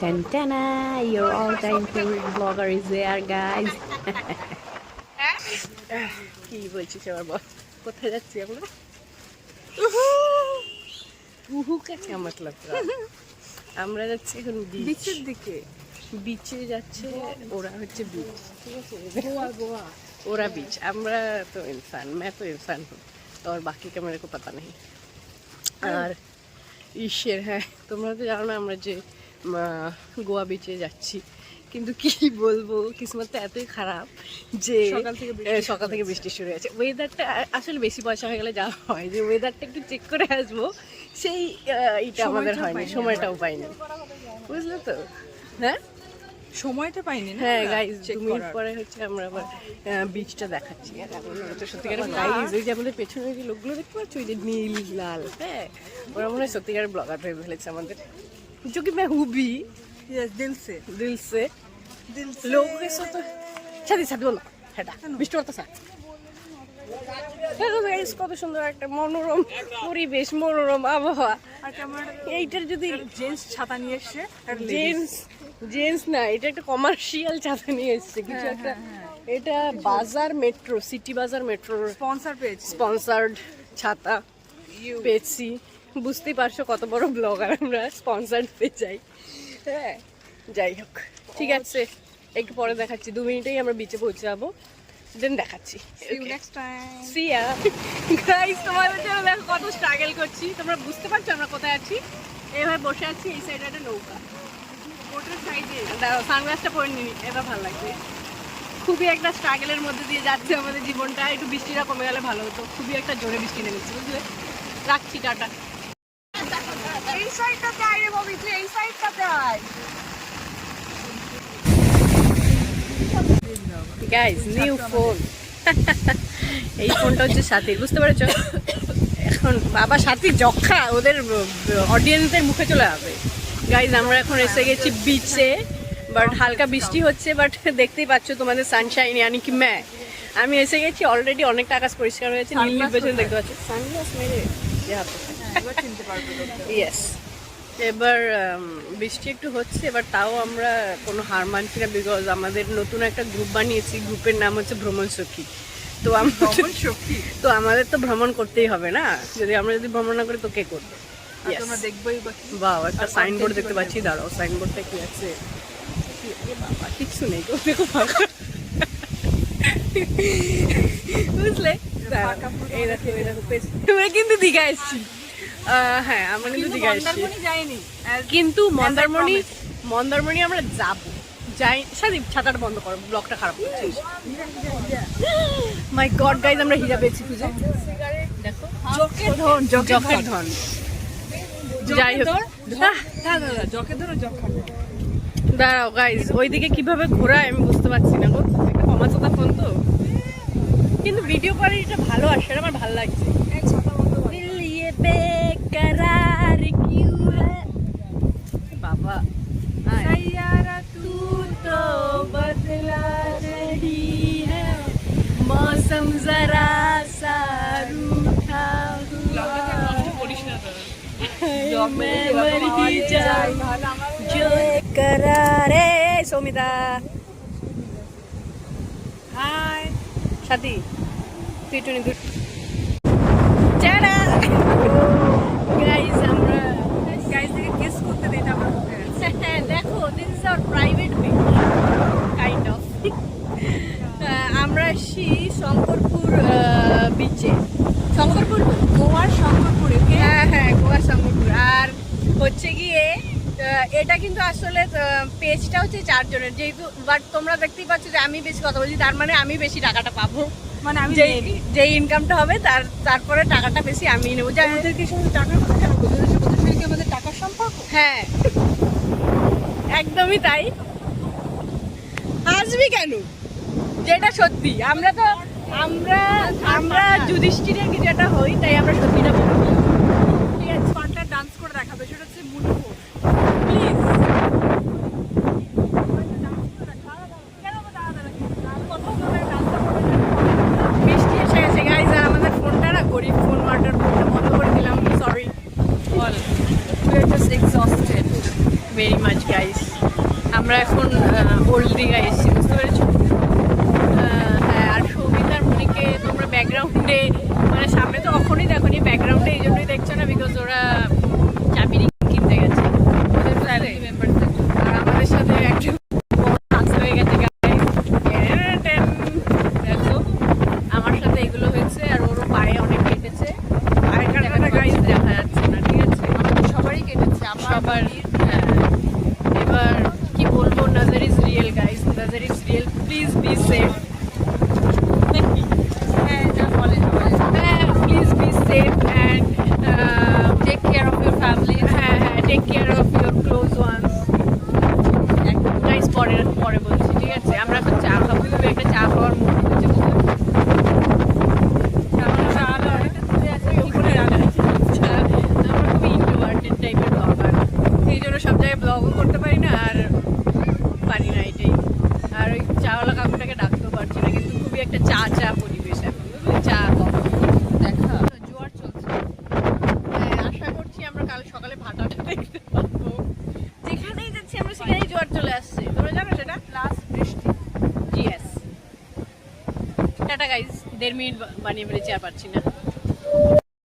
Tantana, your all-time favorite vlogger is there, guys. কি বলছিস আবার বল, কোথায় যাচ্ছি আমরা? উহু কা क्या मतलब? আমরা যাচ্ছি এখন বিচের দিকে। বিচে যাচ্ছে ওরা, হচ্ছে বিচ, ঠিক আছে? গোয়া গোয়া ওরা बीच, আমরা তো इंसान, मैं तो इंसान हूँ और बाकी का मेरे को पता नहीं। আর ঈশ্বর, হ্যাঁ তোমরা তো জানো না আমরা যে গোয়া বিচে যাচ্ছি, কিন্তু কি বলবো কিসমতটা এতই খারাপ যে সকাল থেকে বৃষ্টি শুরু হয়েছে। ওয়েদারটা আসলে বেশি পয়সা হয়ে গেলে যা হয় যে ওয়েদারটা একটু চেক করে আসবো, সেই এটা আমাদের হয়নি, সময়টাও পাইনি, বুঝলে তো? হ্যাঁ সময়টা পাইনি। হ্যাঁ গাইজ, 2 মিনিট পরে হচ্ছে আমরা আবার বিচটা দেখাচ্ছি। আর সত্যিকার গাইজ, ওই যে আমাদের পেছনে যে লোকগুলো দেখতে পাচ্ছ, ওই যে নীল লাল, হ্যাঁ ওরা মনে হয় সত্যিকারের ব্লগার ভেবে ফেলেছে আমাদের। जो कि मैं हूँ भी দিল সে लोगों के साथ সাথে সাথে বলো হেটা বৃষ্টি করতেছে। কত সুন্দর একটা মনোরম পরিবেশ, মনোরম আবহাওয়া। এইটার যদি জেন্টস ছাতা নিয়ে এসছে, জেন্টস না, এটা একটা কমার্শিয়াল ছাতা নিয়ে এসছে কিছু একটা। এটা বাজার মেট্রো, সিটি বাজার মেট্রোর স্পন্সার্ড ছাতা পেয়েছি। বুঝতেই পারছো কত বড় ব্লগার আমরা, স্পন্সার্ড পেয়ে যাই। হ্যাঁ যাই হোক, ঠিক আছে, একটু পরে দেখাচ্ছি। 2 মিনিটেই আমরা বিচে পৌঁছে যাবো, দেন দেখাচ্ছি। See ya. Guys, তোমাদের জন্য দেখো কত স্ট্রাগল করছি, তোমরা বুঝতে পারছো আমরা কোথায় আছি? এইভাবে বসে আছি, এই সাইডে একটা নৌকা, ওটার সাইডে দাঁড়াও, সানগ্লাসটা পরে নিই, এটা ভালো লাগছে। খুবই একটা স্ট্রাগলের মধ্যে দিয়ে যাচ্ছে আমাদের জীবনটা। একটু বৃষ্টিটা কমে গেলে ভালো হতো, খুবই একটা জোরে বৃষ্টি নেমেছে, বুঝলে? রাখছি, টাটা। এই সাইডটাতে আয় রে ববি, তুই এই সাইডটাতে আয়। Guys, new phone. এই ফোনটা হচ্ছে সাথীর, বুঝতে পেরেছ? এখন বাবা সাথী যক্ষা ওদের অডিয়েন্সের মুখে চলে যাবে। গাইস, আমরা এখন এসে গেছি বিচে, বাট হালকা বৃষ্টি হচ্ছে, বাট দেখতেই পাচ্ছ তোমাদের সানশাইন, ইয়ানি কি আমি এসে গেছি অলরেডি। অনেকটা আকাশ পরিষ্কার হয়েছে, নীল নীল পেছনে দেখতে পাচ্ছ। সানগ্লাস মেরে ইয়েস। এবার বৃষ্টি একটু হচ্ছে, এবার তাও আমরা কোনো হার মানছি না, বিকজ আমাদের নতুন একটা গ্রুপ বানিয়েছি, গ্রুপের নাম হচ্ছে ভ্রমণ সখী। তো আমাদের তো ভ্রমণ করতেই হবে না, আমরা যদি ভ্রমণ না করি তো কে করবে? বাহ, একটা সাইনবোর্ড দেখতে পাচ্ছি, দাঁড়াও, সাইনবোর্ডটা কি আছে? বাবা কিচ্ছু নেই, বুঝলে? এই দেখো, এই দেখো, আমরা কিন্তু দীঘা এসছি। হ্যাঁ আমরা কিন্তু দীঘা এসছি, কিন্তু মন্দারমণি আমরা যাবো, যাই। সাদীপ, ছাতাটা বন্ধ করো, ব্লগটা খারাপ করছিস। মাই গড গাইজ, আমরা হীরা পেয়েছি খুঁজে। দেখো, জখের ধন। যাই হোক, দাঁড়াও গাইজ, ওইদিকে কিভাবে ঘোরায় আমি বুঝতে পারছি না গো, একটা কমাচোতা ফোন তো, কিন্তু ভিডিও কোয়ালিটিটা ভালো আসে, আমার ভালো লাগছে। बेकरार क्यों है बाबा, सैयारा तू तो बदला रही है, मौसम जरा सा रूठा हुआ, मैं मर ही जाऊं जो करारे। सौमिता हाय, साथी তুই টুনি দুট চাড়া। গাইস, আমরা গাইস থেকে কিস করতে দিই, আমরা দেখো, this is our private beach kind of. আমরা আসি শঙ্করপুর বিচে, শঙ্করপুর, গোয়ার শঙ্করপুরে। হ্যাঁ হ্যাঁ, গোয়ার শঙ্করপুর। আর হচ্ছে গিয়ে এটা কিন্তু আসলে পেজটা হচ্ছে 4 জনের, যেহেতু, বাট তোমরা দেখতেই পাচ্ছ যে আমি বেশি কথা বলছি, তার মানে আমি বেশি টাকাটা পাবো, মানে আমি যে ইনকামটা হবে তারপরে টাকাটা বেশি আমি নেবো। ওদেরকে সঙ্গে টাকার কথা কেন বলছো? ওদের সঙ্গে আমাদের টাকার সম্পর্ক? হ্যাঁ একদমই তাই। আসবি কেন, যেটা সত্যি। আমরা যুধিষ্ঠিরের কি যেটা হই, তাই আমরা সত্যিটা বলবো। ঠিক আছে, পাল্টা ডান্স করে দেখাবে, সেটা হচ্ছে মুনি প্লিজ। বৃষ্টি এসে গেছে গাইজ, আর আমাদের ফোনটা না, গরিব ফোন, ফোনটা বন্ধ করে দিলাম, sorry. We're just exhausted. Very much guys. আমরা এখন ওল্ড দীঘা এসেছি, বুঝতে পেরেছো? হ্যাঁ, আর সৌমিত আর মনিকে তোমরা ব্যাকগ্রাউন্ডে, মানে সামনে তো কখনই দেখো নি, ব্যাকগ্রাউন্ডে এই জন্যই দেখছো না বিকজ ওরা চাবি কিনতে গেছে ওদের ফ্যামিলি মেম্বার। আর আমাদের সাথে একটা বড় হাত হয়ে গেছে গাইস। দেখো আমার সাথে এগুলো হয়েছে, আর ওরও পায়ে অনেক কেটেছে। পায়ের কাটাটা গাইস দেখা যাচ্ছে না, ঠিক আছে? সবারই কেটেছে সবার। হ্যাঁ, এবার কি বলবো, নজর ইজ রিয়েল গাইস, নজর is real, please be safe. হ্যাঁ যা বলে please be safe and take care of your family. হ্যাঁ হ্যাঁ, take care of your close ones. Guys পরে পরে বলছি, ঠিক আছে? আমরা এখন চা খাবো, তুমি একটা চা খাওয়ার মুড হচ্ছে। আমরা খুবই ইন্ট্রোভার্টেড টাইপের ব্লগার, এই জন্য সব জায়গায় ব্লগও করতে পারি না, আর পারি না এটাই। আর ওই চাওয়ালা কাকুটাকে ডাকতেও পারছি না, কিন্তু খুবই একটা চা চা পরিবেশ এখন, বুঝলি? চা কফি দেখা জোয়ার চলছে। হ্যাঁ, আশা করছি আমরা কাল সকালে ভাটাটা দেখতে পাবো। যেখানেই যাচ্ছি আমরা সেখানেই জোয়ার চলে আসছে, তোমরা জানো সেটা? প্লাস বৃষ্টি। জিএস টাটা গাইজ, 1.5 মিনিট বানিয়ে ফেলেছি, আর পারছি না।